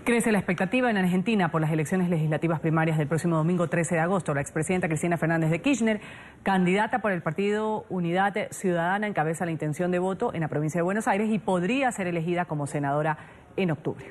Crece la expectativa en Argentina por las elecciones legislativas primarias del próximo domingo 13 de agosto. La expresidenta Cristina Fernández de Kirchner, candidata por el partido Unidad Ciudadana, encabeza la intención de voto en la provincia de Buenos Aires y podría ser elegida como senadora en octubre.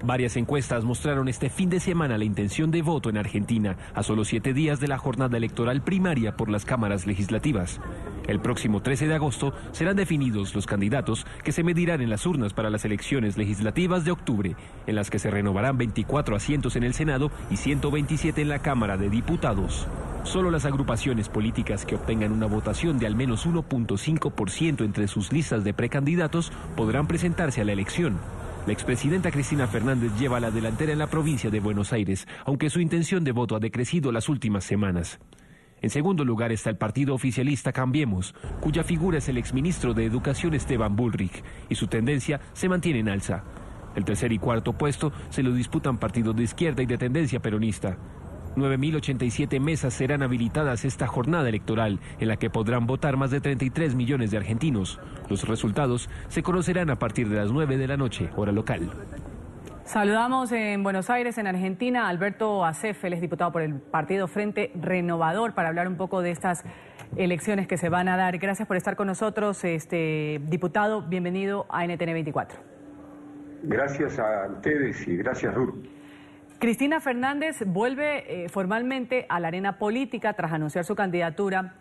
Varias encuestas mostraron este fin de semana la intención de voto en Argentina, a solo 7 días de la jornada electoral primaria por las cámaras legislativas. El próximo 13 de agosto serán definidos los candidatos que se medirán en las urnas para las elecciones legislativas de octubre, en las que se renovarán 24 asientos en el Senado y 127 en la Cámara de Diputados. Solo las agrupaciones políticas que obtengan una votación de al menos 1.5% entre sus listas de precandidatos podrán presentarse a la elección. La expresidenta Cristina Fernández lleva la delantera en la provincia de Buenos Aires, aunque su intención de voto ha decrecido las últimas semanas. En segundo lugar está el partido oficialista Cambiemos, cuya figura es el exministro de Educación Esteban Bullrich, y su tendencia se mantiene en alza. El tercer y cuarto puesto se lo disputan partidos de izquierda y de tendencia peronista. 9.087 mesas serán habilitadas esta jornada electoral, en la que podrán votar más de 33 millones de argentinos. Los resultados se conocerán a partir de las 9 de la noche, hora local. Saludamos en Buenos Aires, en Argentina, a Alberto Acef, él es diputado por el partido Frente Renovador, para hablar un poco de estas elecciones que se van a dar. Gracias por estar con nosotros, diputado, bienvenido a NTN 24. Gracias a ustedes y gracias, Ruth. Cristina Fernández vuelve formalmente a la arena política tras anunciar su candidatura,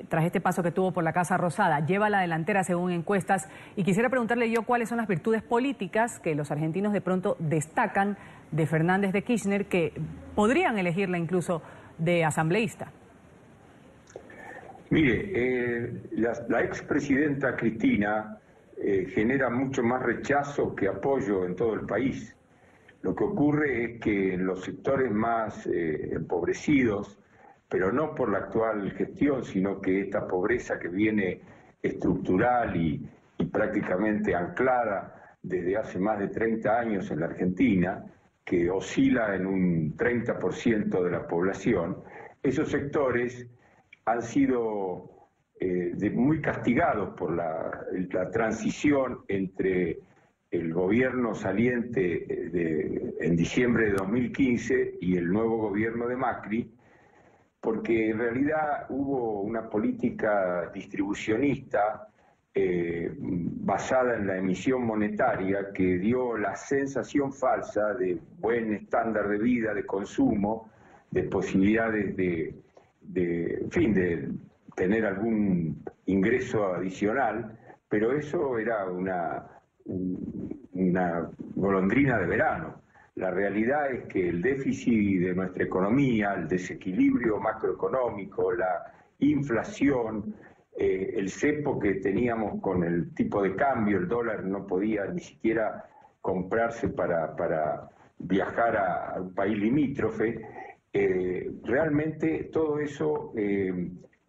tras este paso que tuvo por la Casa Rosada. Lleva la delantera según encuestas y quisiera preguntarle yo cuáles son las virtudes políticas que los argentinos de pronto destacan de Fernández de Kirchner, que podrían elegirla incluso de asambleísta. Mire, la expresidenta Cristina genera mucho más rechazo que apoyo en todo el país. Lo que ocurre es que en los sectores más empobrecidos, pero no por la actual gestión, sino que esta pobreza que viene estructural y prácticamente anclada desde hace más de 30 años en la Argentina, que oscila en un 30% de la población, esos sectores han sido muy castigados por la transición entre el gobierno saliente en diciembre de 2015 y el nuevo gobierno de Macri, porque en realidad hubo una política distribucionista basada en la emisión monetaria que dio la sensación falsa de buen estándar de vida, de consumo, de posibilidades de tener algún ingreso adicional, pero eso era una golondrina de verano. La realidad es que el déficit de nuestra economía, el desequilibrio macroeconómico, la inflación, el cepo que teníamos con el tipo de cambio, el dólar no podía ni siquiera comprarse para viajar a un país limítrofe, realmente todo eso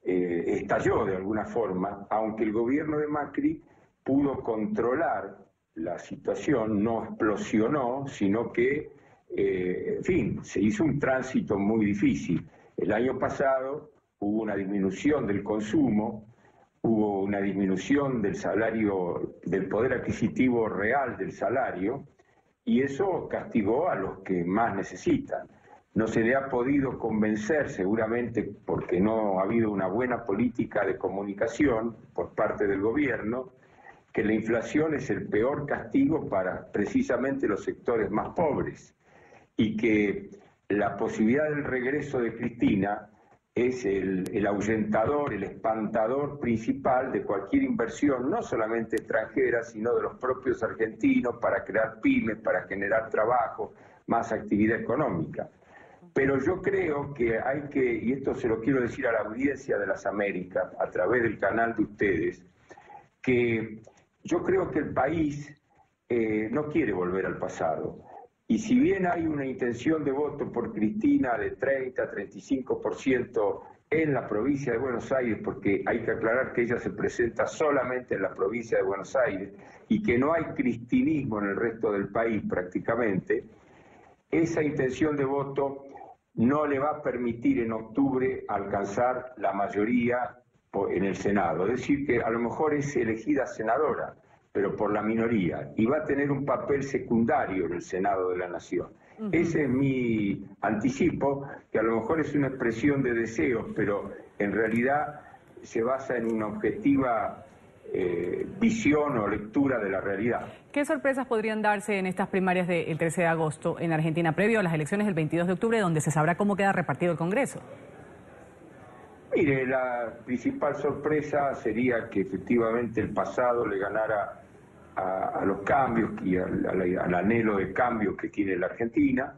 estalló de alguna forma, aunque el gobierno de Macri pudo controlar la situación, no explosionó, sino que, se hizo un tránsito muy difícil. El año pasado hubo una disminución del consumo, hubo una disminución del salario, del poder adquisitivo real del salario, y eso castigó a los que más necesitan. No se le ha podido convencer, seguramente porque no ha habido una buena política de comunicación por parte del gobierno, que la inflación es el peor castigo para precisamente los sectores más pobres y que la posibilidad del regreso de Cristina es el ahuyentador, el espantador principal de cualquier inversión, no solamente extranjera, sino de los propios argentinos para crear pymes, para generar trabajo, más actividad económica. Pero yo creo que hay que, y esto se lo quiero decir a la audiencia de las Américas, a través del canal de ustedes, que yo creo que el país no quiere volver al pasado. Y si bien hay una intención de voto por Cristina de 30-35% en la provincia de Buenos Aires, porque hay que aclarar que ella se presenta solamente en la provincia de Buenos Aires y que no hay cristinismo en el resto del país prácticamente, esa intención de voto no le va a permitir en octubre alcanzar la mayoría en el Senado. Es decir, que a lo mejor es elegida senadora, pero por la minoría, y va a tener un papel secundario en el Senado de la Nación. Ese es mi anticipo, que a lo mejor es una expresión de deseos, pero en realidad se basa en una objetiva visión o lectura de la realidad. ¿Qué sorpresas podrían darse en estas primarias del 13 de agosto en Argentina, previo a las elecciones del 22 de octubre, donde se sabrá cómo queda repartido el Congreso? Mire, la principal sorpresa sería que efectivamente el pasado le ganara a los cambios y al anhelo de cambio que tiene la Argentina,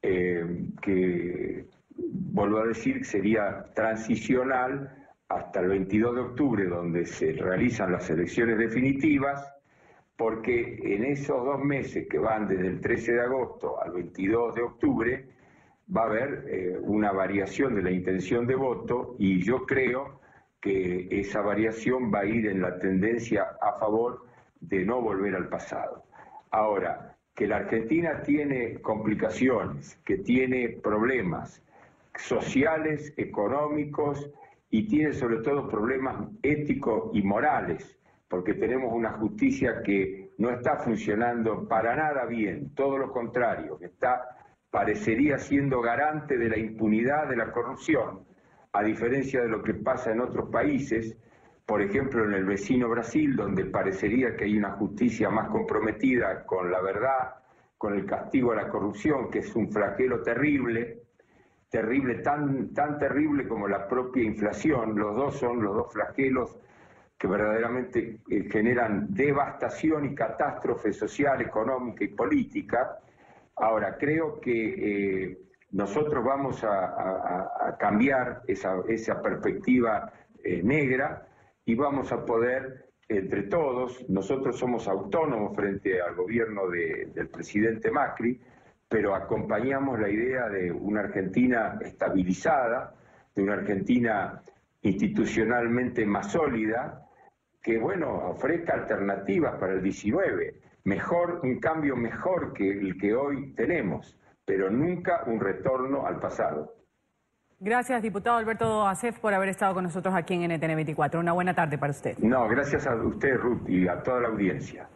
que, vuelvo a decir, sería transicional hasta el 22 de octubre, donde se realizan las elecciones definitivas, porque en esos 2 meses que van desde el 13 de agosto al 22 de octubre, va a haber una variación de la intención de voto, y yo creo que esa variación va a ir en la tendencia a favor de no volver al pasado. Ahora, que la Argentina tiene complicaciones, que tiene problemas sociales, económicos, y tiene sobre todo problemas éticos y morales, porque tenemos una justicia que no está funcionando para nada bien, todo lo contrario, que parecería siendo garante de la impunidad de la corrupción, a diferencia de lo que pasa en otros países, por ejemplo en el vecino Brasil, donde parecería que hay una justicia más comprometida con la verdad, con el castigo a la corrupción, que es un flagelo terrible, tan terrible como la propia inflación. Los dos son los dos flagelos que verdaderamente generan devastación y catástrofe social, económica y política. Ahora, creo que nosotros vamos a cambiar esa perspectiva negra, y vamos a poder, entre todos, nosotros somos autónomos frente al gobierno del presidente Macri, pero acompañamos la idea de una Argentina estabilizada, de una Argentina institucionalmente más sólida, que, bueno, ofrezca alternativas para el 19, un cambio mejor que el que hoy tenemos, pero nunca un retorno al pasado. Gracias, diputado Alberto Asef, por haber estado con nosotros aquí en NTN 24. Una buena tarde para usted. No, gracias a usted, Ruth, y a toda la audiencia.